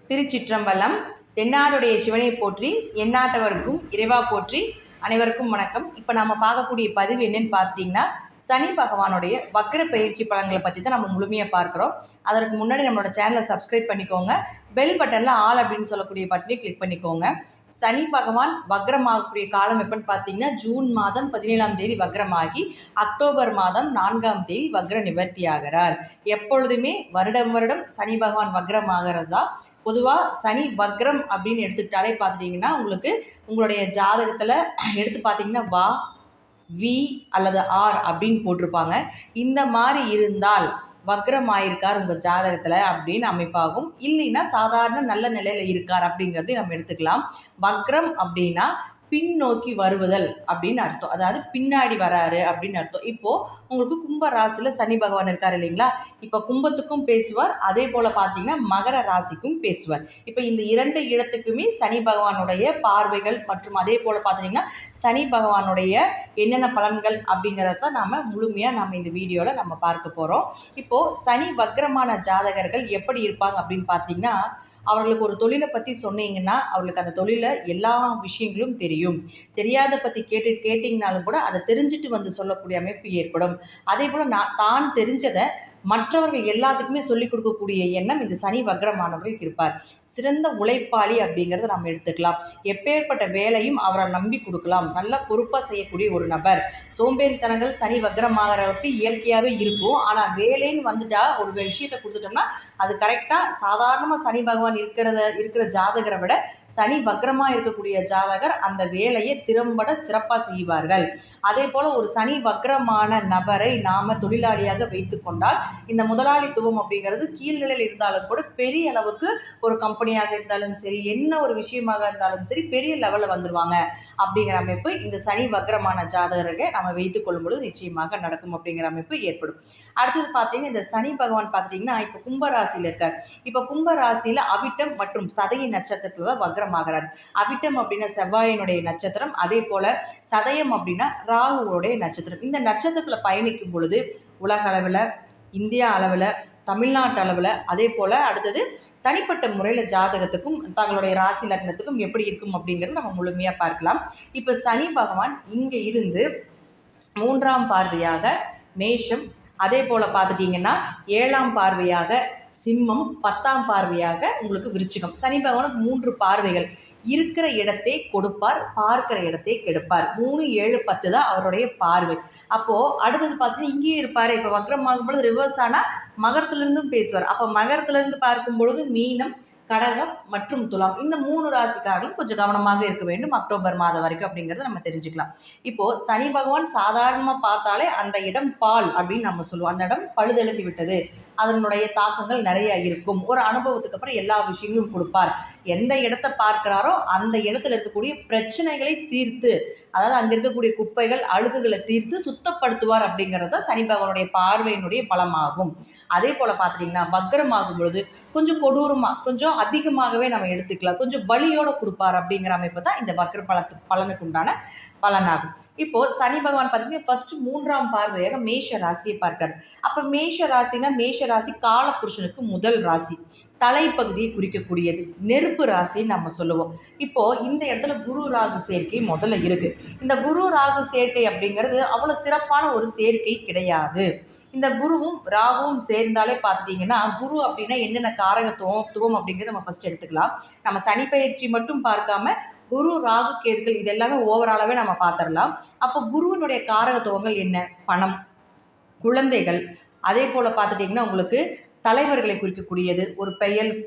திருச்சிற்றம்பலம். தென்னாடுடைய சிவனை போற்றி, எந்நாட்டவருக்கும் இறைவா போற்றி. அனைவருக்கும் வணக்கம். இப்போ நம்ம பார்க்கக்கூடிய பதிவு என்னன்னு பார்த்துட்டிங்கன்னா, சனி பகவானுடைய வக்ர பயிற்சி பலன்களை பற்றி தான் நம்ம முழுமையாக பார்க்குறோம். அதற்கு முன்னாடி நம்மளோட சேனலை சப்ஸ்கிரைப் பண்ணிக்கோங்க. பெல் பட்டனில் ஆல் அப்படின்னு சொல்லக்கூடிய பட்டனை கிளிக் பண்ணிக்கோங்க. சனி பகவான் வக்ரமாகக்கூடிய காலம் எப்போன்னு பார்த்தீங்கன்னா, ஜூன் மாதம் 17ஆம் தேதி வக்ரமாகி அக்டோபர் மாதம் 4ஆம் தேதி வக்ர நிவர்த்தி ஆகிறார். எப்பொழுதுமே வருடம் சனி பகவான் வக்ரமாகிறது தான். பொதுவாக சனி வக்ரம் அப்படின்னு எடுத்துக்கிட்டாலே பார்த்துட்டிங்கன்னா, உங்களுடைய ஜாதகத்தில் எடுத்து பார்த்தீங்கன்னா வா, வி அல்லது ஆர் அப்படின்னு போட்டிருப்பாங்க. இந்த மாதிரி இருந்தால் வக்ரம் ஆயிருக்கார் உங்கள் ஜாதகத்தில் அப்படின்னு அமைப்பாகும். இல்லைன்னா சாதாரண நல்ல நிலையில் இருக்கார் அப்படிங்கிறதையும் நம்ம எடுத்துக்கலாம். வக்ரம் அப்படின்னா பின்னோக்கி வருவதல் அப்படின்னு அர்த்தம். அதாவது பின்னாடி வராரு அப்படின்னு அர்த்தம். இப்போது உங்களுக்கு கும்ப ராசியில் சனி பகவான் இருக்கார் இல்லைங்களா? இப்போ கும்பத்துக்கும் பேசுவார், அதே போல் பார்த்தீங்கன்னா மகர ராசிக்கும் பேசுவார். இப்போ இந்த இரண்டு இடத்துக்குமே சனி பகவானுடைய பார்வைகள் மற்றும் அதே போல் பார்த்தீங்கன்னா சனி பகவானுடைய என்னென்ன பலன்கள் அப்படிங்கிறத நாம் முழுமையாக இந்த வீடியோவில் நம்ம பார்க்க போகிறோம். இப்போது சனி வக்ரமான ஜாதகர்கள் எப்படி இருப்பாங்க அப்படின்னு பார்த்தீங்கன்னா, அவர்களுக்கு ஒரு தொழிலை பற்றி சொன்னீங்கன்னா அவர்களுக்கு அந்த தொழிலில் எல்லா விஷயங்களும் தெரியும். தெரியாத பற்றி கேட்டிங்கனாலும் கூட அதை தெரிஞ்சுட்டு வந்து சொல்லக்கூடிய அமைப்பு ஏற்படும். அதே போல் தான் தெரிஞ்சதை மற்றவர்கள் எல்லாத்துக்குமே சொல்லிக் கொடுக்கக்கூடிய எண்ணம் இந்த சனி வக்ரமானவர்களுக்கு இருப்பார். சிறந்த உழைப்பாளி அப்படிங்கிறத நம்ம எடுத்துக்கலாம். எப்பேற்பட்ட வேலையும் அவரை நம்பி கொடுக்கலாம். நல்ல பொறுப்பாக செய்யக்கூடிய ஒரு நபர். சோம்பேறித்தனங்கள் சனி வக்ரமாகறவருக்கு இயற்கையாகவே இருக்கும். ஆனால் வேலைன்னு வந்துட்டா ஒரு விஷயத்தை கொடுத்துட்டோம்னா அது கரெக்டாக சாதாரணமாக சனி பகவான் இருக்கிற ஜாதகரை விட சனி வக்ரமாக இருக்கக்கூடிய ஜாதகர் அந்த வேலையை திறம்பட சிறப்பாக செய்வார்கள். அதே போல் ஒரு சனி வக்ரமான நபரை நாம் தொழிலாளியாக வைத்து கொண்டால் இந்த முதலாளித்துவம் அப்படிங்கிறது கீழ்நிலையில் இருந்தாலும் கூட பெரிய அளவுக்கு ஒரு கம்பெனியாக இருந்தாலும் சரி, என்ன ஒரு விஷயமாக இருந்தாலும் சரி, பெரிய லெவலில் வந்துடுவாங்க அப்படிங்கிற அமைப்பு இந்த சனி வக்ரமான ஜாதகரை நம்ம வைத்துக் கொள்ளும் பொழுது நிச்சயமாக நடக்கும் அப்படிங்கிற அமைப்பு ஏற்படும். அடுத்தது பார்த்தீங்கன்னா, இந்த சனி பகவான் பார்த்துட்டிங்கன்னா இப்போ கும்பராசியில் இருக்கார். இப்போ கும்பராசியில் அவிட்டம் மற்றும் சதய நட்சத்திரத்தில் தான் வக்ரமாகிறார். அவிட்டம் அப்படின்னா செவ்வாயினுடைய நட்சத்திரம், அதே போல் சதயம் அப்படின்னா ராகுவோடைய நட்சத்திரம். இந்த நட்சத்திரத்தில் பயணிக்கும் பொழுது உலக அளவில், இந்தியா அளவில், தமிழ்நாட்டு அளவில், அதே போல் அடுத்தது தனிப்பட்ட முறையில் ஜாதகத்துக்கும் தங்களுடைய ராசி லக்னத்துக்கும் எப்படி இருக்கும் அப்படிங்கிறது நம்ம முழுமையாக பார்க்கலாம். இப்போ சனி பகவான் இங்கே இருந்து 3ஆம் பார்வையாக மேஷம், அதே போல் பார்த்துட்டிங்கன்னா 7ஆம் பார்வையாக சிம்மம், 10ஆம் பார்வையாக உங்களுக்கு விருச்சிகம். சனி பகவானுக்கு 3 பார்வைகள். இருக்கிற இடத்தை கொடுப்பார், பார்க்கிற இடத்தை கெடுப்பார். 3, 7, 10 தான் அவருடைய பார்வை. அப்போது அடுத்தது பார்த்தீங்கன்னா இங்கேயும் இருப்பார். இப்போ வக்ரமாகும் பொழுது ரிவர்ஸ் ஆனால் மகரத்திலிருந்தும் பேசுவார். அப்போ மகரத்திலிருந்து பார்க்கும் பொழுது மீனம், கடகம் மற்றும் துலாம், இந்த 3 ராசிக்காரர்களும் கொஞ்சம் கவனமாக இருக்க வேண்டும் அக்டோபர் மாதம் வரைக்கும் அப்படிங்கிறத நம்ம தெரிஞ்சுக்கலாம். இப்போது சனி பகவான் சாதாரணமாக பார்த்தாலே அந்த இடம் பால் அப்படின்னு நம்ம சொல்லுவோம். அந்த இடம் பழுதெழுந்து விட்டது, அதனுடைய தாக்கங்கள் நிறைய இருக்கும். ஒரு அனுபவத்துக்கு அப்புறம் எல்லா விஷயங்களும் கொடுப்பார். எந்த இடத்தை பார்க்கிறாரோ அந்த இடத்துல இருக்கக்கூடிய பிரச்சனைகளை தீர்த்து, அதாவது அங்கே இருக்கக்கூடிய குப்பைகள் அழுகுகளை தீர்த்து சுத்தப்படுத்துவார் அப்படிங்கிறது சனி பகவானுடைய பார்வையினுடைய பலமாகும். அதே போல் பார்த்துட்டிங்கன்னா வக்ரமாகும் பொழுது கொஞ்சம் கொடூரமாக, கொஞ்சம் அதிகமாகவே நம்ம எடுத்துக்கலாம், கொஞ்சம் வலியோடு கொடுப்பார் அப்படிங்கிற அமைப்பு தான் இந்த வக்ர பலனுக்கு உண்டான பலனாகும். இப்போது சனி பகவான் பார்த்தீங்கன்னா ஃபர்ஸ்ட் 3ஆம் பார்வையாக மேஷ ராசியை பார்க்கார். அப்போ மேஷ ராசினா மேஷ ராசி காலபுருஷனுக்கு முதல் ராசி, தலைப்பகுதியை குறிக்கக்கூடியது, நெருப்பு ராசின்னு நம்ம சொல்லுவோம். இப்போது இந்த இடத்துல குரு ராகு சேர்க்கை முதல்ல இருக்குது. இந்த குரு ராகு சேர்க்கை அப்படிங்கிறது அவ்வளோ சிறப்பான ஒரு சேர்க்கை கிடையாது. இந்த குருவும் ராகுவும் சேர்ந்தாலே பார்த்துட்டிங்கன்னா, குரு அப்படின்னா என்னென்ன காரகத்துவம் அப்படிங்கிறத நம்ம ஃபஸ்ட் எடுத்துக்கலாம். நம்ம சனி பயிற்சி மட்டும் பார்க்காம குரு ராகு கேதுக்கள் இது எல்லாமே ஓவராலாகவே நம்ம பார்த்துடலாம். அப்போ குருவினுடைய காரகத்துவங்கள் என்ன? பணம், குழந்தைகள், அதே போல் பார்த்துட்டிங்கன்னா உங்களுக்கு தலைவர்களை குறிக்கக்கூடியது, ஒரு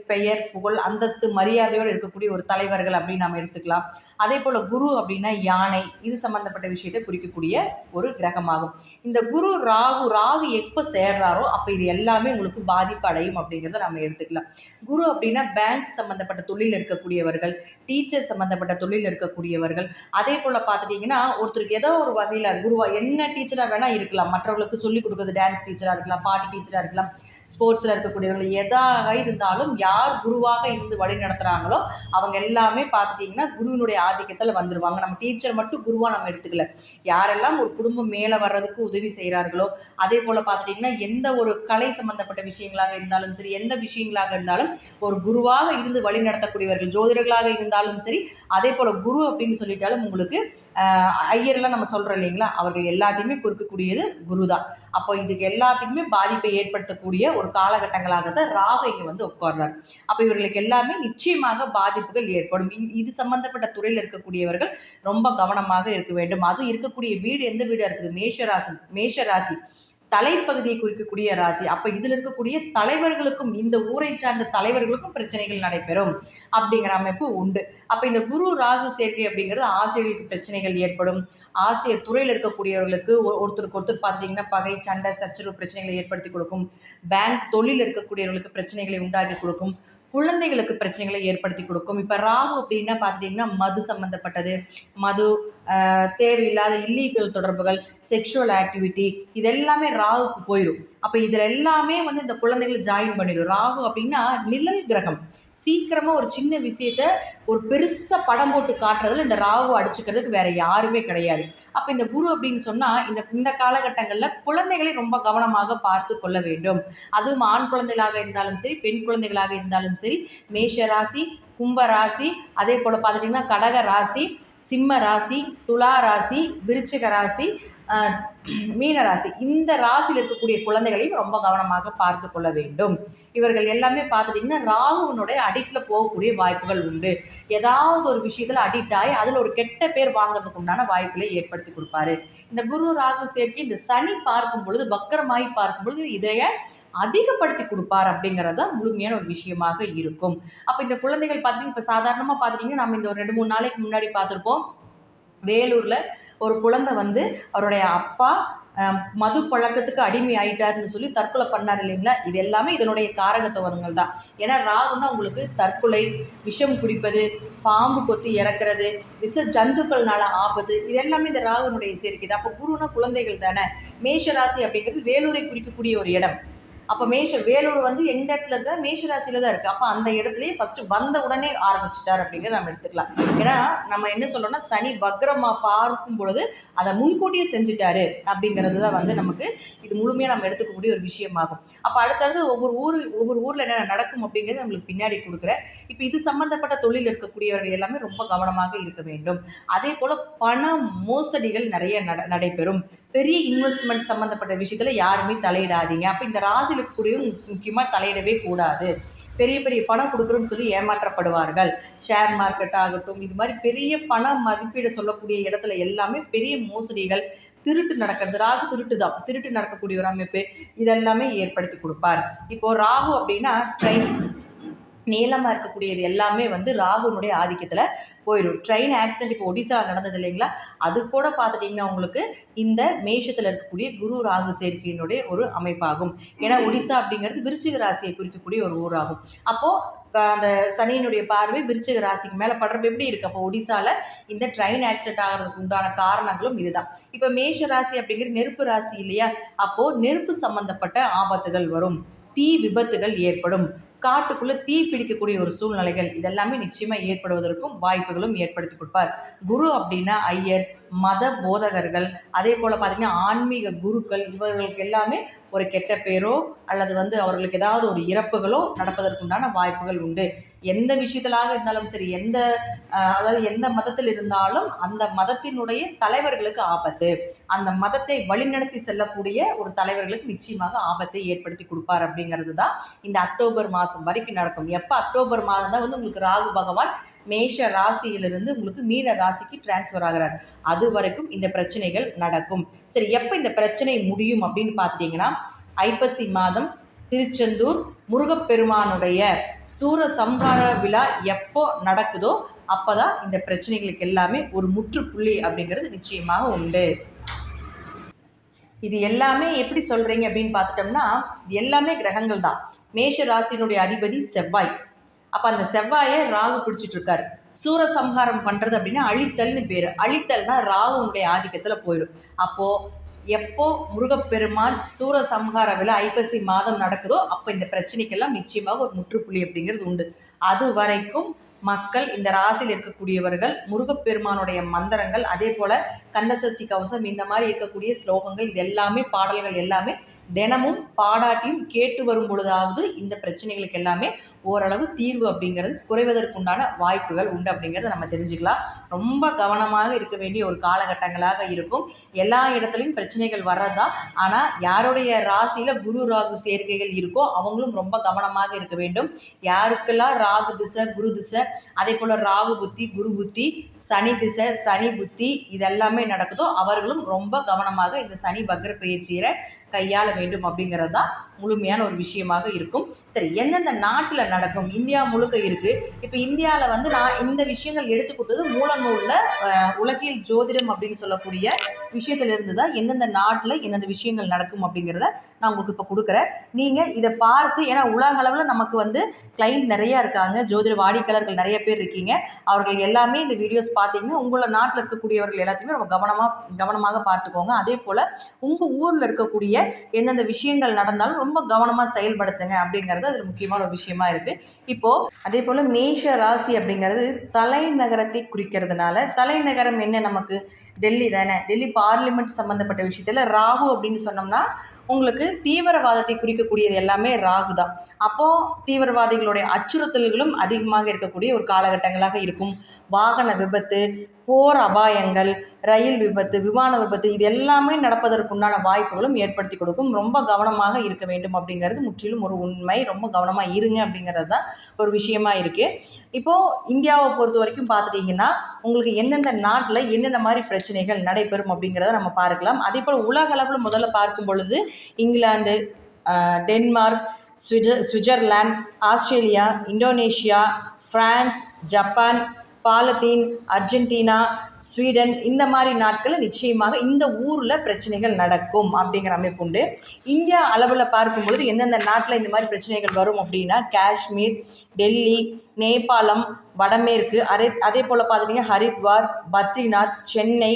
பெயர் புகழ் அந்தஸ்து மரியாதையோடு இருக்கக்கூடிய ஒரு தலைவர்கள் அப்படின்னு நம்ம எடுத்துக்கலாம். அதே போல் குரு அப்படின்னா யானை, இது சம்மந்தப்பட்ட விஷயத்தை குறிக்கக்கூடிய ஒரு கிரகமாகும். இந்த குரு ராகு எப்போ சேர்றாரோ அப்போ இது எல்லாமே உங்களுக்கு பாதிப்பு அடையும் அப்படிங்கிறத நம்ம எடுத்துக்கலாம். குரு அப்படின்னா பேங்க் சம்மந்தப்பட்ட தொழில் இருக்கக்கூடியவர்கள், டீச்சர் சம்மந்தப்பட்ட தொழில் இருக்கக்கூடியவர்கள், அதே போல் பார்த்துட்டிங்கன்னா ஒருத்தருக்கு ஏதோ ஒரு வகையில் குருவா என்ன டீச்சராக வேணால் இருக்கலாம். மற்றவர்களுக்கு சொல்லிக் கொடுக்குறது டான்ஸ் டீச்சராக இருக்கலாம், பாட்டு டீச்சராக இருக்கலாம், ஸ்போர்ட்ஸில் இருக்கக்கூடியவர்கள் எதாக இருந்தாலும் யார் குருவாக இருந்து வழி நடத்துகிறாங்களோ அவங்க எல்லாமே பார்த்துட்டிங்கன்னா குருவினுடைய ஆதிக்கத்தில் வந்துடுவாங்க. நம்ம டீச்சர் மட்டும் குருவாக நம்ம எடுத்துக்கல, யாரெல்லாம் ஒரு குடும்பம் மேலே வர்றதுக்கு உதவி செய்கிறார்களோ, அதே போல் பார்த்துட்டிங்கன்னா எந்த ஒரு கலை சம்பந்தப்பட்ட விஷயங்களாக இருந்தாலும் சரி, எந்த விஷயங்களாக இருந்தாலும் ஒரு குருவாக இருந்து வழி நடத்தக்கூடியவர்கள், ஜோதிடர்களாக இருந்தாலும் சரி, அதே போல் குரு அப்படின்னு சொல்லிட்டாலும் உங்களுக்கு ஐயர்லாம் நம்ம சொல்கிறோம் இல்லைங்களா, அவர்கள் எல்லாத்தையுமே கொடுக்கக்கூடியது குரு தான். அப்போ இதுக்கு எல்லாத்துக்குமே பாதிப்பை ஏற்படுத்தக்கூடிய ஒரு காலகட்டங்களாக தான் ராகு இங்கே வந்து உட்கார்றார். அப்போ இவர்களுக்கு எல்லாமே நிச்சயமாக பாதிப்புகள் ஏற்படும். இது சம்பந்தப்பட்ட துறையில் இருக்கக்கூடியவர்கள் ரொம்ப கவனமாக இருக்க வேண்டும். அதுவும் இருக்கக்கூடிய வீடு எந்த வீடாக இருக்குது? மேஷராசி தலைப்பகுதியை குறிக்கக்கூடிய ராசி. அப்போ இதில் இருக்கக்கூடிய தலைவர்களுக்கும், இந்த ஊரை சார்ந்த தலைவர்களுக்கும் பிரச்சனைகள் நடைபெறும் அப்படிங்கிற அமைப்பு உண்டு. அப்போ இந்த குரு ராகு சேர்க்கை அப்படிங்கிறது ஆசிரியர்களுக்கு பிரச்சனைகள் ஏற்படும். ஆசிரியர் துறையில் இருக்கக்கூடியவர்களுக்கு ஒருத்தருக்கு ஒருத்தர் பார்த்துட்டிங்கன்னா பகை, சண்டை, சச்சரவு பிரச்சனைகளை ஏற்படுத்தி கொடுக்கும். பேங்க் தொழில் இருக்கக்கூடியவர்களுக்கு பிரச்சனைகளை உண்டாக்கி கொடுக்கும். குழந்தைகளுக்கு பிரச்சனைகளை ஏற்படுத்தி கொடுக்கும். இப்போ ராகு அப்படின்னா பார்த்துட்டிங்கன்னா மது சம்மந்தப்பட்டது, மது, தேவையில்லாத இல்லீகல் தொடர்புகள், செக்ஷுவல் ஆக்டிவிட்டி, இதெல்லாமே ராகுக்கு போயிடும். அப்போ இதில் எல்லாமே வந்து இந்த குழந்தைகளை ஜாயின் பண்ணிடும். ராகு அப்படின்னா நிழல் கிரகம். சீக்கிரமாக ஒரு சின்ன விஷயத்த ஒரு பெருசாக படம் போட்டு காட்டுறதுல இந்த ராகு அடிச்சுக்கிறதுக்கு வேற யாருமே கிடையாது. அப்போ இந்த குரு அப்படின்னு சொன்னால் இந்த காலகட்டங்களில் குழந்தைகளை ரொம்ப கவனமாக பார்த்து கொள்ள வேண்டும். அதுவும் ஆண் குழந்தைகளாக இருந்தாலும் சரி, பெண் குழந்தைகளாக இருந்தாலும் சரி, மேஷ ராசி, கும்ப ராசி, அதே போல் பார்த்துட்டிங்கன்னா கடக ராசி, சிம்ம ராசி, துலா ராசி, விருச்சிக ராசி, மீன ராசி, இந்த ராசியில் இருக்கக்கூடிய குழந்தைகளையும் ரொம்ப கவனமாக பார்த்து கொள்ள வேண்டும். இவர்கள் எல்லாமே பார்த்துட்டிங்கன்னா ராகுவனுடைய அடிக்டில் போகக்கூடிய வாய்ப்புகள் உண்டு. ஏதாவது ஒரு விஷயத்தில் அடிக்ட் ஆகி அதில் ஒரு கெட்ட பேர் வாங்குறதுக்கு உண்டான வாய்ப்புகளை ஏற்படுத்தி கொடுப்பாரு. இந்த குரு ராகு சேர்க்கை இந்த சனி பார்க்கும் பொழுது, வக்கரமாகி பார்க்கும் பொழுது இதைய அதிகப்படுத்தி கொடுப்பார் அப்படிங்கிறது தான் முழுமையான ஒரு விஷயமாக இருக்கும். அப்போ இந்த குழந்தைகள் பார்த்துட்டிங்கன்னா இப்போ சாதாரணமாக பார்த்துட்டிங்கன்னா நம்ம இந்த ஒரு 2-3 நாளைக்கு முன்னாடி பார்த்துருப்போம், வேலூரில் ஒரு குழந்தை வந்து அவருடைய அப்பா மது பழக்கத்துக்கு அடிமை ஆயிட்டாருன்னு சொல்லி தற்கொலை பண்ணார் இல்லைங்களா. இது எல்லாமே இதனுடைய காரகத்துவங்கள் தான். ஏன்னா ராகுன்னா உங்களுக்கு தற்கொலை, விஷம் குடிப்பது, பாம்பு கொத்தி இறக்குறது, விஷ ஜந்துக்கள்னால ஆபத்து, இது எல்லாமே இந்த ராகுனுடைய சேர்க்குது. அப்போ குருனா குழந்தைகள் தானே. மேஷ ராசி அப்படிங்கிறது வேலூரை குறிக்கக்கூடிய ஒரு இடம். அப்போ வேலூர் வந்து எந்த இடத்துல இருக்கா? மேஷராசியில தான் இருக்குது. அப்போ அந்த இடத்துலையே ஃபஸ்ட்டு வந்த உடனே ஆரம்பிச்சிட்டார் அப்படிங்கிறத நம்ம எடுத்துக்கலாம். ஏன்னா நம்ம என்ன சொல்லணும்னா சனி வக்ரமாக பார்க்கும் பொழுது அதை முன்கூட்டியே செஞ்சுட்டாரு அப்படிங்கிறது தான் வந்து நமக்கு இது முழுமையாக நம்ம எடுத்துக்கக்கூடிய ஒரு விஷயமாகும். அப்போ அடுத்தடுத்து ஒவ்வொரு ஊரில் என்ன நடக்கும் அப்படிங்கிறது நம்மளுக்கு பின்னாடி கொடுக்குறேன். இப்போ இது சம்மந்தப்பட்ட தொழில் இருக்கக்கூடியவர்கள் எல்லாமே ரொம்ப கவனமாக இருக்க வேண்டும். அதே போல் பண மோசடிகள் நிறைய நடைபெறும். பெரிய இன்வெஸ்ட்மெண்ட் சம்மந்தப்பட்ட விஷயத்தில் யாருமே தலையிடாதீங்க. அப்போ இந்த ராசியில் இருக்கக்கூடிய முக்கியமாக தலையிடவே கூடாது. பெரிய பெரிய பணம் கொடுக்குறோன்னு சொல்லி ஏமாற்றப்படுவார்கள். ஷேர் மார்க்கெட் ஆகட்டும், இது மாதிரி பெரிய பண மதிப்பீடு சொல்லக்கூடிய இடத்துல எல்லாமே பெரிய மோசடிகள், திருட்டு நடக்கிறது. ராகு திருட்டு நடக்கக்கூடிய ஒரு அமைப்பு இதெல்லாமே ஏற்படுத்தி கொடுப்பார். இப்போது ராகு அப்படின்னா ட்ரெயின் நீளமாக இருக்கக்கூடியது எல்லாமே வந்து ராகுனுடைய ஆதிக்கத்தில் போயிடும். ட்ரெயின் ஆக்சிடென்ட் இப்போ ஒடிசாவில் நடந்தது இல்லைங்களா, அது கூட பார்த்துட்டிங்கன்னா உங்களுக்கு இந்த மேஷத்தில் இருக்கக்கூடிய குரு ராகு சேர்க்கையினுடைய ஒரு அமைப்பாகும். ஏன்னா ஒடிசா அப்படிங்கிறது விருச்சிக ராசியை குறிக்கக்கூடிய ஒரு ஊராகும். அப்போது அந்த சனியினுடைய பார்வை விருச்சிக ராசிக்கு மேலே படுறப்ப எப்படி இருக்குது? அப்போ ஒடிசாவில் இந்த ட்ரெயின் ஆக்சிடென்ட் ஆகிறதுக்கு உண்டான காரணங்களும் இதுதான். இப்போ மேஷ ராசி அப்படிங்கிற நெருப்பு ராசி இல்லையா, அப்போது நெருப்பு சம்பந்தப்பட்ட ஆபத்துகள் வரும், தீ விபத்துகள் ஏற்படும், காட்டுக்குள்ளே தீ பிடிக்கக்கூடிய ஒரு சூழ்நிலைகள் இதெல்லாமே நிச்சயமாக ஏற்படுவதற்கும் வாய்ப்புகளும் ஏற்படுத்தி கொடுப்பார். குரு அப்படின்னா ஐயர், மத போதகர்கள், அதே போல் பார்த்திங்கன்னா ஆன்மீக குருக்கள், இவர்களுக்கு எல்லாமே ஒரு கெட்ட பேரோ அல்லது வந்து அவர்களுக்கு ஏதாவது ஒரு இறப்புகளோ நடப்பதற்குண்டான வாய்ப்புகள் உண்டு. எந்த விஷயத்திலாக இருந்தாலும் சரி, அதாவது எந்த மதத்தில் இருந்தாலும் அந்த மதத்தினுடைய தலைவர்களுக்கு ஆபத்து, அந்த மதத்தை வழிநடத்தி செல்லக்கூடிய ஒரு தலைவர்களுக்கு நிச்சயமாக ஆபத்தை ஏற்படுத்தி கொடுப்பார் அப்படிங்கிறது தான் இந்த அக்டோபர் மாதம் வரைக்கும் நடக்கும். எப்போ அக்டோபர் மாதம் தான் வந்து உங்களுக்கு ராகு பகவான் மேஷ ராசியிலிருந்து உங்களுக்கு மீன ராசிக்கு டிரான்ஸ்ஃபர் ஆகிறார். அது வரைக்கும் இந்த பிரச்சனைகள் நடக்கும். சரி, எப்போ இந்த பிரச்சனை முடியும் அப்படின்னு பார்த்துட்டிங்கன்னா ஐப்பசி மாதம் திருச்செந்தூர் முருகப்பெருமானுடைய சூர சம்ஹார விழா எப்போ நடக்குதோ அப்போ தான் இந்த பிரச்சனைகளுக்கு எல்லாமே ஒரு முற்றுப்புள்ளி அப்படிங்கிறது நிச்சயமாக உண்டு. இது எல்லாமே எப்படி சொல்கிறீங்க அப்படின்னு பார்த்துட்டோம்னா இது எல்லாமே கிரகங்கள் தான். மேஷ ராசியினுடைய அதிபதி செவ்வாய். அப்போ அந்த செவ்வாயை ராகு பிடிச்சிட்ருக்காரு. சூரசம்ஹாரம் பண்ணுறது அப்படின்னா அழித்தல்னு பேர். அழித்தல்னா ராகுனுடைய ஆதிக்கத்தில் போயிடும். அப்போது எப்போ முருகப்பெருமான் சூரசம்ஹார விழா ஐப்பசி மாதம் நடக்குதோ அப்போ இந்த பிரச்சனைக்கெல்லாம் நிச்சயமாக ஒரு முற்றுப்புள்ளி அப்படிங்கிறது உண்டு. அது வரைக்கும் மக்கள் இந்த ராசியில் இருக்கக்கூடியவர்கள் முருகப்பெருமானுடைய மந்திரங்கள், அதே போல் கந்தசஷ்டி கவசம், இந்த மாதிரி இருக்கக்கூடிய ஸ்லோகங்கள், இது எல்லாமே பாடல்கள் எல்லாமே தினமும் பாடாட்டியும் கேட்டு வரும் பொழுதாவது இந்த பிரச்சனைகளுக்கு எல்லாமே ஓரளவு தீர்வு அப்படிங்கிறது குறைவதற்குண்டான வாய்ப்புகள் உண்டு அப்படிங்கிறத நம்ம தெரிஞ்சுக்கலாம். ரொம்ப கவனமாக இருக்க வேண்டிய ஒரு காலகட்டங்களாக இருக்கும். எல்லா இடத்துலையும் பிரச்சனைகள் வர்றதுதான். ஆனால் யாருடைய ராசியில் குரு ராகு சேர்க்கைகள் இருக்கோ அவங்களும் ரொம்ப கவனமாக இருக்க வேண்டும். யாருக்கெல்லாம் ராகு திசை, குரு திசை, அதே போல் ராகு புத்தி, குரு புத்தி, சனி திசை, சனி புத்தி இதெல்லாமே நடக்குதோ அவர்களும் ரொம்ப கவனமாக இந்த சனி வக்ர பயிற்சியை கையாள வேண்டும் அப்படிங்கிறது தான் முழுமையான ஒரு விஷயமாக இருக்கும். சரி, எந்தெந்த நாட்டில் நடக்கும்? இந்தியா முழுக்க இருக்குது. இப்போ இந்தியாவில் நான் இந்த விஷயங்கள் எடுத்து கொடுத்தது மூல நூலில் உலகில் ஜோதிடம் அப்படின்னு சொல்லக்கூடிய விஷயத்திலிருந்து தான் எந்தெந்த நாட்டில் எந்தெந்த விஷயங்கள் நடக்கும் அப்படிங்கிறத நான் உங்களுக்கு இப்போ கொடுக்குறேன். நீங்கள் இதை பார்த்து, ஏன்னா உலக அளவில் நமக்கு கிளைண்ட் நிறையா இருக்காங்க, ஜோதிட வாடிக்கையாளர்கள் நிறைய பேர் இருக்கீங்க. அவர்கள் எல்லாமே இந்த வீடியோஸ் பார்த்தீங்கன்னா உங்களோட நாட்டில் இருக்கக்கூடியவர்கள் எல்லாத்தையுமே ரொம்ப கவனமாக பார்த்துக்கோங்க. அதே போல் உங்கள் ஊரில் இருக்கக்கூடிய எந்தெந்த விஷயங்கள் நடந்தாலும் ரொம்ப கவனமாக செயல்படுத்துங்க அப்படிங்கிறது அதில் முக்கியமான ஒரு விஷயமா இருக்குது. இப்போது அதே போல் மேஷ ராசி அப்படிங்கிறது தலைநகரத்தை குறிக்கிறதுனால, தலைநகரம் என்ன நமக்கு? டெல்லி தானே. டெல்லி பார்லிமெண்ட் சம்மந்தப்பட்ட விஷயத்தில் ராகு அப்படின்னு சொன்னோம்னா உங்களுக்கு தீவிரவாதத்தை குறிக்கக்கூடியது எல்லாமே ராகு தான். அப்போது தீவிரவாதிகளுடைய அச்சுறுத்தல்களும் அதிகமாக இருக்கக்கூடிய ஒரு காலகட்டங்களாக இருக்கும். வாகன விபத்து, போர் அபாயங்கள், ரயில் விபத்து, விமான விபத்து, இது எல்லாமே நடப்பதற்குண்டான வாய்ப்புகளும் ஏற்படுத்தி கொடுக்கும். ரொம்ப கவனமாக இருக்க வேண்டும் அப்படிங்கிறது முற்றிலும் ஒரு உண்மை. ரொம்ப கவனமாக இருங்க அப்படிங்கிறது தான் ஒரு விஷயமா இருக்குது. இப்போது இந்தியாவை பொறுத்த வரைக்கும் பார்த்துட்டிங்கன்னா உங்களுக்கு எந்தெந்த நாட்டில் என்னென்ன மாதிரி பிரச்சனைகள் நடைபெறும் அப்படிங்கிறத நம்ம பார்க்கலாம். அதே போல் உலக அளவில் முதல்ல பார்க்கும் பொழுது England, Denmark, Switzerland, Australia, Indonesia, France, Japan, Palestine, Argentina, Sweden, இந்த மாதிரி நாட்களில் நிச்சயமாக இந்த ஊரில் பிரச்சனைகள் நடக்கும் அப்படிங்கிற அமைப்பு உண்டு. இந்தியா அளவில் பார்க்கும்பொழுது எந்தெந்த நாட்டில் இந்த மாதிரி பிரச்சனைகள் வரும் அப்படின்னா காஷ்மீர், டெல்லி, நேபாளம், வடமேற்கு, அதே போல் பார்த்துட்டிங்கன்னா ஹரித்வார், பத்ரிநாத், சென்னை,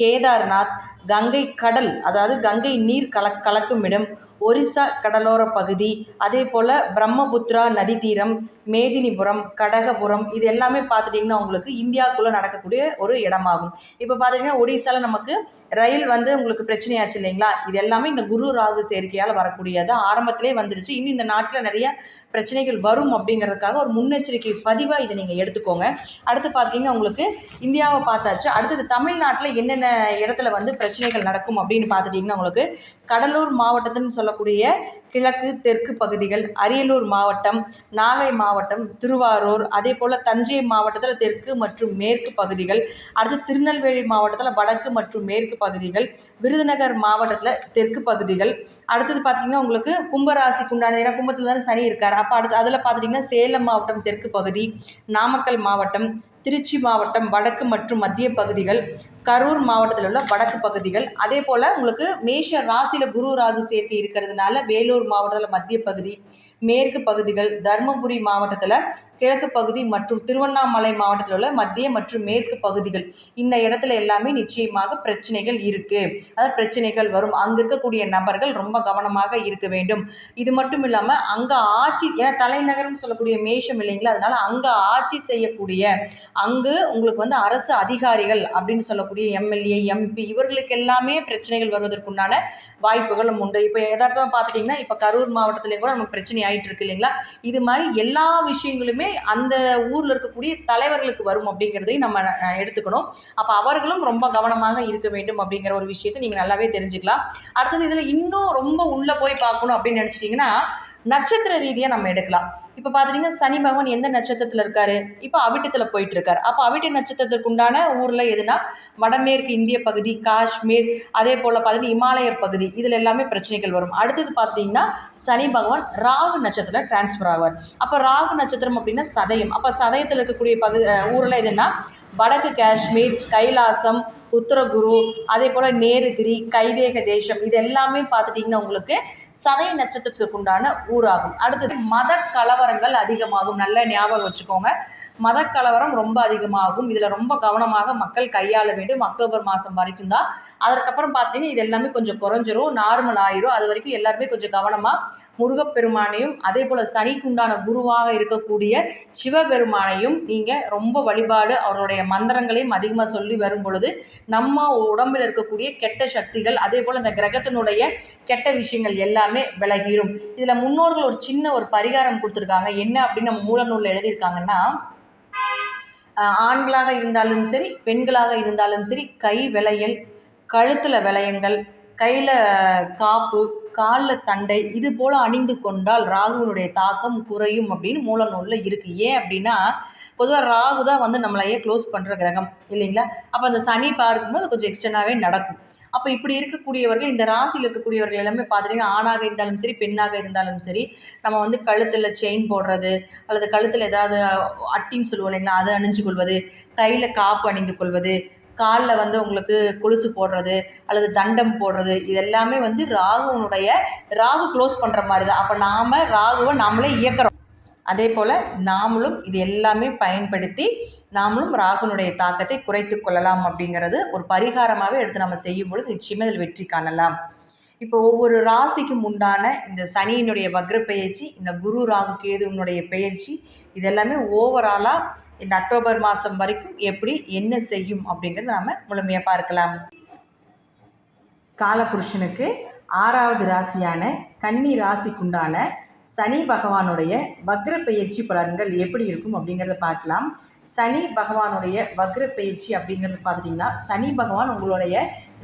கேதார்நாத், கங்கை கடல், அதாவது கங்கை நீர் கலக்கும் இடம், ஒரிசா கடலோர பகுதி, அதே போல் பிரம்மபுத்திரா நதி தீரம், மேதினிபுரம், கடகபுரம், இது எல்லாமே பார்த்துட்டிங்கன்னா உங்களுக்கு இந்தியாவுக்குள்ளே நடக்கக்கூடிய ஒரு இடமாகும். இப்போ பார்த்திங்கன்னா ஒடிசாவில் நமக்கு ரயில் உங்களுக்கு பிரச்சனையாச்சு இல்லைங்களா? இது எல்லாமே இந்த குரு ராகு சேர்க்கையால் வரக்கூடியது. ஆரம்பத்திலே வந்துருச்சு. இன்னும் இந்த நாட்டில் நிறைய பிரச்சனைகள் வரும் அப்படிங்கிறதுக்காக ஒரு முன்னெச்சரிக்கை பதிவாக இதை நீங்கள் எடுத்துக்கோங்க. அடுத்து பார்த்திங்கன்னா உங்களுக்கு இந்தியாவை பார்த்தாச்சு. அடுத்தது தமிழ்நாட்டில் என்னென்ன இடத்துல பிரச்சனைகள் நடக்கும் அப்படின்னு பார்த்துட்டிங்கன்னா உங்களுக்கு கடலூர் மாவட்டத்துன்னு சொல்லக்கூடிய கிழக்கு தெற்கு பகுதிகள், அரியலூர் மாவட்டம், நாகை மாவட்டம், திருவாரூர், அதே போல் தஞ்சை மாவட்டத்தில் தெற்கு மற்றும் மேற்கு பகுதிகள், அடுத்து திருநெல்வேலி மாவட்டத்தில் வடக்கு மற்றும் மேற்கு பகுதிகள், விருதுநகர் மாவட்டத்தில் தெற்கு பகுதிகள், அடுத்தது பார்த்திங்கன்னா உங்களுக்கு கும்பராசிக்கு உண்டானது, ஏன்னா கும்பத்தில் தானே சனி இருக்கார். அப்போ அடுத்து அதில் பார்த்திங்கன்னா சேலம் மாவட்டம் தெற்கு பகுதி, நாமக்கல் மாவட்டம், திருச்சி மாவட்டம் வடக்கு மற்றும் மத்திய பகுதிகள், கரூர் மாவட்டத்தில் உள்ள வடக்கு பகுதிகள், அதே போல் உங்களுக்கு மேஷ ராசியில் குரு ராகு சேர்க்கை இருக்கிறதுனால வேலூர் மாவட்டத்தில் மத்திய பகுதி, மேற்கு பகுதிகள், தருமபுரி மாவட்டத்தில் கிழக்கு பகுதி மற்றும் திருவண்ணாமலை மாவட்டத்தில் உள்ள மத்திய மற்றும் மேற்கு பகுதிகள், இந்த இடத்துல எல்லாமே நிச்சயமாக பிரச்சனைகள் இருக்குது. அதாவது பிரச்சனைகள் வரும். அங்கே இருக்கக்கூடிய நபர்கள் ரொம்ப கவனமாக இருக்க வேண்டும். இது மட்டும் இல்லாமல் அங்கே ஆட்சி, ஏன்னா தலைநகரம் சொல்லக்கூடிய மேஷம் இல்லைங்களா, அதனால் அங்கே ஆட்சி செய்யக்கூடிய அங்கு உங்களுக்கு அரசு அதிகாரிகள் அப்படின்னு சொல்லக்கூடிய எம்எல்ஏ, எம்பி, இவர்களுக்கு எல்லாமே பிரச்சனைகள் வருவதற்குண்டான வாய்ப்புகளும் உண்டு. இப்போ யதார்த்தமாக பார்த்துட்டிங்கன்னா இப்போ கரூர் மாவட்டத்திலே கூட நமக்கு பிரச்சனை ஆகிட்டு இருக்கு இல்லைங்களா? இது மாதிரி எல்லா விஷயங்களுமே அந்த ஊரில் இருக்கக்கூடிய தலைவர்களுக்கு வரும் அப்படிங்கிறதையும் நம்ம எடுத்துக்கணும். அப்போ அவர்களும் ரொம்ப கவனமாக இருக்க வேண்டும் அப்படிங்கிற ஒரு விஷயத்தை நீங்கள் நல்லாவே தெரிஞ்சுக்கலாம். அடுத்தது இதில் இன்னும் ரொம்ப உள்ளே போய் பார்க்கணும் அப்படின்னு நினச்சிட்டிங்கன்னா நட்சத்திர ரீதியாக நம்ம எடுக்கலாம். இப்போ பார்த்துட்டிங்கன்னா சனி பகவான் எந்த நட்சத்திரத்தில் இருக்கார்? இப்போ அவிட்டத்தில் போயிட்டு இருக்கார். அப்போ அவிட்ட நட்சத்திரத்துக்கு உண்டான ஊரில் எதுனா வடமேற்கு இந்திய பகுதி, காஷ்மீர், அதே போல் பார்த்திங்கன்னா இமாலய பகுதி, இதில் எல்லாமே பிரச்சனைகள் வரும். அடுத்தது பார்த்துட்டிங்கன்னா சனி பகவான் ராகு நட்சத்திரத்தில் டிரான்ஸ்ஃபர் ஆவார். அப்போ ராகு நட்சத்திரம் அப்படின்னா சதயம். அப்போ சதயத்தில் இருக்கக்கூடிய ஊரில் எதுனா வடக்கு காஷ்மீர், கைலாசம், உத்தரகுரு, அதே போல் நேருகிரி, கைதேக தேசம், இது எல்லாமே பார்த்துட்டிங்கன்னா உங்களுக்கு சதய நட்சத்திரத்துக்கு உண்டான ஊராகும். அடுத்தது மத கலவரங்கள் அதிகமாகும். நல்ல ஞாபகம் வச்சுக்கோங்க. மத கலவரம் ரொம்ப அதிகமாகும். இதில் ரொம்ப கவனமாக மக்கள் கையாள வேண்டும். அக்டோபர் மாதம் வரைக்கும் தான். அதற்கப்புறம் பார்த்தீங்கன்னா இது எல்லாமே கொஞ்சம் குறைஞ்சிரும், நார்மல் ஆயிரும். அது வரைக்கும் எல்லாருமே கொஞ்சம் கவனமாக முருகப்பெருமானையும் அதே போல் சனிக்குண்டான குருவாக இருக்கக்கூடிய சிவபெருமானையும் நீங்கள் ரொம்ப வழிபாடு அவருடைய மந்திரங்களையும் அதிகமாக சொல்லி வரும் பொழுது நம்ம உடம்பில் இருக்கக்கூடிய கெட்ட சக்திகள் அதே போல் இந்த கிரகத்தினுடைய கெட்ட விஷயங்கள் எல்லாமே விலகிரும். இதில் முன்னோர்கள் ஒரு சின்ன ஒரு பரிகாரம் கொடுத்துருக்காங்க. என்ன அப்படின்னு நம்ம மூல நூலில் எழுதியிருக்காங்கன்னா, ஆண்களாக இருந்தாலும் சரி பெண்களாக இருந்தாலும் சரி கை விளையல், கழுத்தில் விளையங்கள், கையில் காப்பு, காலில் தண்டை இது போல் அணிந்து கொண்டால் ராகுவினுடைய தாக்கம் குறையும் அப்படின்னு மூல நூலில் இருக்குது. ஏன் அப்படின்னா பொதுவாக ராகு தான் வந்து நம்மளையே க்ளோஸ் பண்ணுற கிரகம் இல்லைங்களா. அப்போ அந்த சனி பார்க்கும்போது கொஞ்சம் எக்ஸ்டர்னாகவே நடக்கும். அப்போ இப்படி இருக்கக்கூடியவர்கள், இந்த ராசியில் இருக்கக்கூடியவர்கள் எல்லாமே பார்த்துட்டிங்கன்னா ஆணாக இருந்தாலும் சரி பெண்ணாக இருந்தாலும் சரி நம்ம வந்து கழுத்தில் செயின் போடுறது அல்லது கழுத்தில் ஏதாவது அட்டின்னு சொல்லுவோம் இல்லைங்களா, அதை அணிஞ்சு கொள்வது, கையில் காப்பு அணிந்து கொள்வது, காலில் வந்து உங்களுக்கு கொலுசு போடுறது அல்லது தண்டம் போடுறது இது எல்லாமே வந்து ராகு க்ளோஸ் பண்ணுற மாதிரி தான். அப்போ நாம் ராகுவை நாமளே இயக்கிறோம். அதே போல் நாமளும் இது எல்லாமே பயன்படுத்தி நாமளும் ராகுனுடைய தாக்கத்தை குறைத்து கொள்ளலாம் அப்படிங்கிறது ஒரு பரிகாரமாகவே எடுத்து நம்ம செய்யும் பொழுது நிச்சயமாக இதில் வெற்றி காணலாம். இப்போ ஒவ்வொரு ராசிக்கும் உண்டான இந்த சனியினுடைய வக்ர பெயர்ச்சி, இந்த குரு ராகு கேதுவினுடைய பெயர்ச்சி இதெல்லாமே ஓவராலாக இந்த அக்டோபர் மாதம் வரைக்கும் எப்படி என்ன செய்யும் அப்படிங்கிறத நம்ம முழுமையாக பார்க்கலாம். காலபுருஷனுக்கு 6வது ராசியான கன்னி ராசிக்குண்டான சனி பகவானுடைய வக்ர பெயர்ச்சி பலன்கள் எப்படி இருக்கும் அப்படிங்கிறத பார்க்கலாம். சனி பகவானுடைய வக்ர பெயர்ச்சி அப்படிங்கிறது பார்த்துட்டிங்கன்னா சனி பகவான் உங்களுடைய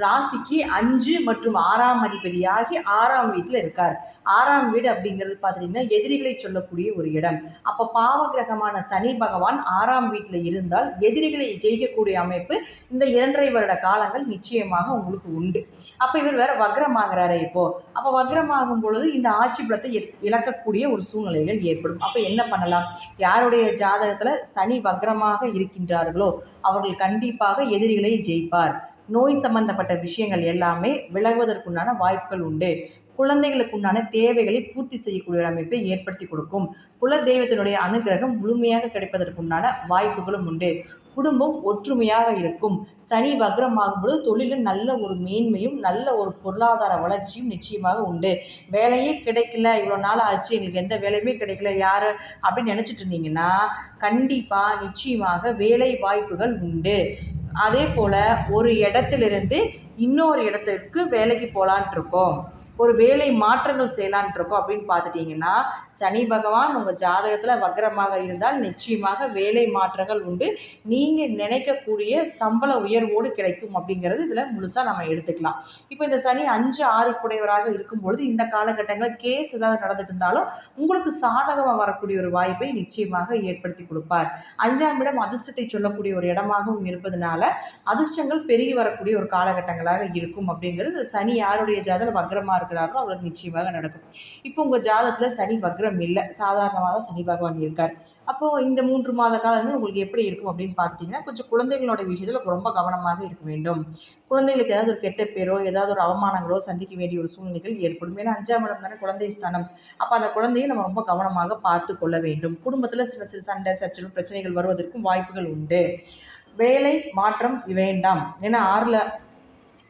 ராசிக்கு 5 மற்றும் 6ஆம் அதிபதியாகி 6ஆம் வீட்டில் இருக்கார். 6ஆம் வீடு அப்படிங்கிறது பார்த்துட்டிங்கன்னா எதிரிகளை சொல்லக்கூடிய ஒரு இடம். அப்போ பாவகிரகமான சனி பகவான் 6ஆம் வீட்டில் இருந்தால் எதிரிகளை ஜெயிக்கக்கூடிய அமைப்பு இந்த 2.5 வருட காலங்கள் நிச்சயமாக உங்களுக்கு உண்டு. அப்போ இவர் வேற வக்ரமாகிறாரு இப்போது. அப்போ வக்ரமாகும் பொழுது இந்த ஆட்சி பலத்தை இழக்கக்கூடிய ஒரு சூழ்நிலைகள் ஏற்படும். அப்போ என்ன பண்ணலாம்? யாருடைய ஜாதகத்தில் சனி வக்ரமாக இருக்கின்றார்களோ அவர்கள் கண்டிப்பாக எதிரிகளை ஜெயிப்பார். நோய் சம்பந்தப்பட்ட விஷயங்கள் எல்லாமே விலகுவதற்குண்டான வாய்ப்புகள் உண்டு. குழந்தைகளுக்குண்டான தேவைகளை பூர்த்தி செய்யக்கூடிய ஒரு அமைப்பை ஏற்படுத்தி கொடுக்கும். குல தெய்வத்தினுடைய அனுகிரகம் முழுமையாக கிடைப்பதற்குண்டான வாய்ப்புகளும் உண்டு. குடும்பம் ஒற்றுமையாக இருக்கும். சனி வக்ரமாகும்போது தொழிலில் நல்ல ஒரு மேன்மையும் நல்ல ஒரு பொருளாதார வளர்ச்சியும் நிச்சயமாக உண்டு. வேலையே கிடைக்கல, இவ்வளோ நாள் ஆச்சு எங்களுக்கு எந்த வேலையுமே கிடைக்கல யார் அப்படின்னு நினச்சிட்டு இருந்தீங்கன்னா கண்டிப்பாக நிச்சயமாக வேலை வாய்ப்புகள் உண்டு. அதே போல் ஒரு இடத்திலிருந்து இன்னொரு இடத்திற்கு வேலைக்கு போகலான் இருக்கோம், ஒரு வேலை மாற்றங்கள் செய்யலான் இருக்கோம் அப்படின்னு பார்த்துட்டிங்கன்னா சனி பகவான் உங்கள் ஜாதகத்தில் வக்ரமாக இருந்தால் நிச்சயமாக வேலை மாற்றங்கள் உண்டு. நீங்கள் நினைக்கக்கூடிய சம்பள உயர்வோடு கிடைக்கும் அப்படிங்கிறது இதில் முழுசாக நம்ம எடுத்துக்கலாம். இப்போ இந்த சனி 5, 6 குடையவராக இருக்கும்பொழுது இந்த காலகட்டங்களில் கேஸ் ஏதாவது நடந்துட்டு இருந்தாலும் உங்களுக்கு சாதகமாக வரக்கூடிய ஒரு வாய்ப்பை நிச்சயமாக ஏற்படுத்தி கொடுப்பார். 5ஆம் இடம் அதிர்ஷ்டத்தை சொல்லக்கூடிய ஒரு இடமாகவும் இருப்பதனால அதிர்ஷ்டங்கள் பெருகி வரக்கூடிய ஒரு காலகட்டங்களாக இருக்கும் அப்படிங்கிறது சனி யாருடைய ஜாதகம் வக்ரமாக இருக்கிறார்களோ அவங்களுக்கு நிச்சயமாக நடக்கும். இப்போ உங்கள் ஜாதகத்தில் சனி வக்ரம் இல்லை, சாதாரணமாக சனி பகவான் இருக்கார். அப்போது இந்த 3 மாத காலங்கள் உங்களுக்கு எப்படி இருக்கும் அப்படின்னு பார்த்துட்டிங்கன்னா கொஞ்சம் குழந்தைகளோட விஷயத்தில் ரொம்ப கவனமாக இருக்க வேண்டும். குழந்தைகளுக்கு ஏதாவது ஒரு கெட்ட பேரோ ஏதாவது ஒரு அவமானங்களோ சந்திக்க வேண்டிய ஒரு சூழ்நிலைகள் ஏற்படும். ஏன்னா 5ஆம் இடம் தானே குழந்தை ஸ்தானம். அப்போ அந்த குழந்தையை நம்ம ரொம்ப கவனமாக பார்த்து கொள்ள வேண்டும். குடும்பத்தில் சில சண்டை சச்சரவு பிரச்சனைகள் வருவதற்கும் வாய்ப்புகள் உண்டு. வேலை மாற்றம் வேண்டாம். ஏன்னா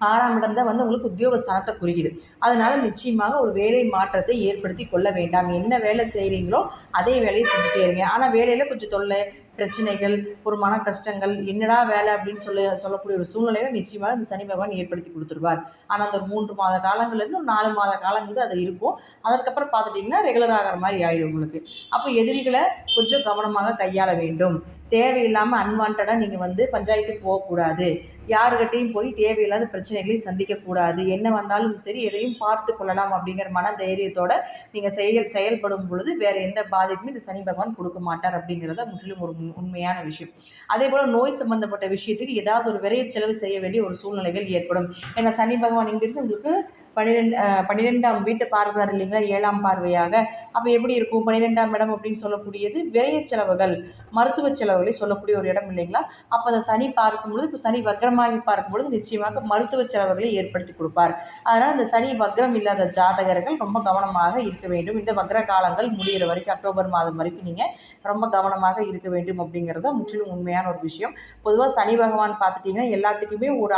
6ஆம் இடம் தான் வந்து உங்களுக்கு உத்தியோகஸ்தானத்தை குறிக்குது. அதனால் நிச்சயமாக ஒரு வேலை மாற்றத்தை ஏற்படுத்தி கொள்ள வேண்டாம். என்ன வேலை செய்கிறீங்களோ அதே வேலையை செஞ்சுட்டே இருங்க. ஆனால் வேலையில் கொஞ்சம் தொல்லை பிரச்சனைகள் ஒரு மன கஷ்டங்கள் என்னடா வேலை அப்படின்னு சொல்லக்கூடிய ஒரு சூழ்நிலையை நிச்சயமாக இந்த சனி பகவான் ஏற்படுத்தி கொடுத்துருவார். ஆனால் அந்த ஒரு 3 மாத காலங்கள்லேருந்து ஒரு 4 மாத காலங்கள் அது இருக்கும். அதற்கப்புறம் பார்த்துட்டிங்கன்னா ரெகுலர் ஆகிற மாதிரி ஆகிடும் உங்களுக்கு. அப்போ எதிரிகளை கொஞ்சம் கவனமாக கையாள வேண்டும். தேவையில்லாமல் அன்வான்டாக நீங்கள் வந்து பஞ்சாயத்துக்கு போகக்கூடாது. யாருக்கிட்டையும் போய் தேவையில்லாத பிரச்சனைகளை சந்திக்கக்கூடாது. என்ன வந்தாலும் சரி எதையும் பார்த்து கொள்ளலாம் அப்படிங்கிற மன தைரியத்தோடு நீங்கள் செயல்படும் பொழுது வேறு எந்த பாதிப்புமே இந்த சனி பகவான் கொடுக்க மாட்டார் அப்படிங்கிறத முற்றிலும் ஒரு உண்மையான விஷயம். அதே போல் நோய் சம்பந்தப்பட்ட விஷயத்துக்கு ஏதாவது ஒரு விரைய செலவு செய்ய வேண்டிய ஒரு சூழ்நிலைகள் ஏற்படும். ஏன்னா சனி பகவான் இங்கிருந்து உங்களுக்கு 12ஆம் வீட்டை பார்க்கிறார் இல்லைங்களா, 7ஆம் பார்வையாக. அப்போ எப்படி இருக்கும்? 12ஆம் இடம் அப்படின்னு சொல்லக்கூடியது விரைய செலவுகள், மருத்துவ செலவுகளை சொல்லக்கூடிய ஒரு இடம் இல்லைங்களா. அப்போ அந்த சனி பார்க்கும்பொழுது, இப்போ சனி வக்ரமாகி பார்க்கும்பொழுது நிச்சயமாக மருத்துவ செலவுகளை ஏற்படுத்தி கொடுப்பார். அதனால் இந்த சனி வக்ரம் இல்லாத ஜாதகர்கள் ரொம்ப கவனமாக இருக்க வேண்டும். இந்த வக்ர காலங்கள் முடிகிற வரைக்கும், அக்டோபர் மாதம் வரைக்கும் நீங்கள் ரொம்ப கவனமாக இருக்க வேண்டும் அப்படிங்கிறது முற்றிலும் உண்மையான ஒரு விஷயம். பொதுவாக சனி பகவான் பார்த்துட்டிங்கன்னா எல்லாத்துக்குமே ஒரு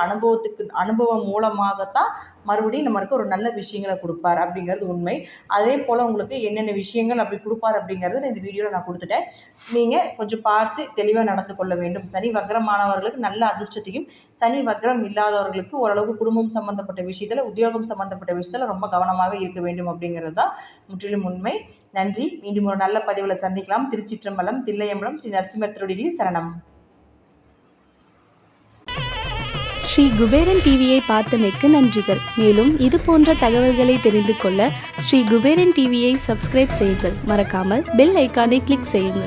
அனுபவம் மூலமாகத்தான் மறுபடியும் நம்மளுக்கு ஒரு நல்ல விஷயங்களை கொடுப்பார் அப்படிங்கிறது உண்மை. அதே போல் உங்களுக்கு என்னென்ன விஷயங்கள் அப்படி கொடுப்பார் அப்படிங்கிறது இந்த வீடியோவில் நான் கொடுத்துட்டேன். நீங்கள் கொஞ்சம் பார்த்து தெளிவாக நடந்து கொள்ள வேண்டும். சனி வக்ரமானவர்களுக்கு நல்ல அதிர்ஷ்டத்தையும், சனி வக்ரம் இல்லாதவர்களுக்கு ஓரளவுக்கு குடும்பம் சம்பந்தப்பட்ட விஷயத்தில், உத்தியோகம் சம்பந்தப்பட்ட விஷயத்தில் ரொம்ப கவனமாக இருக்க வேண்டும் அப்படிங்கிறது தான் முற்றிலும் உண்மை. நன்றி. மீண்டும் ஒரு நல்ல பதிவில் சந்திக்கலாம். திருச்சிற்றம்பலம், தில்லையம்பலம், ஸ்ரீ நரசிம்மர் திருவடிகளே சரணம். ஸ்ரீ குபேரன் டிவியை பார்த்தமைக்கு நன்றிகள். மேலும் இது போன்ற தகவல்களை தெரிந்து கொள்ள ஸ்ரீ குபேரன் டிவியை சப்ஸ்கிரைப் செய்யுங்கள். மறக்காமல் பெல் ஐக்கானை கிளிக் செய்யுங்கள்.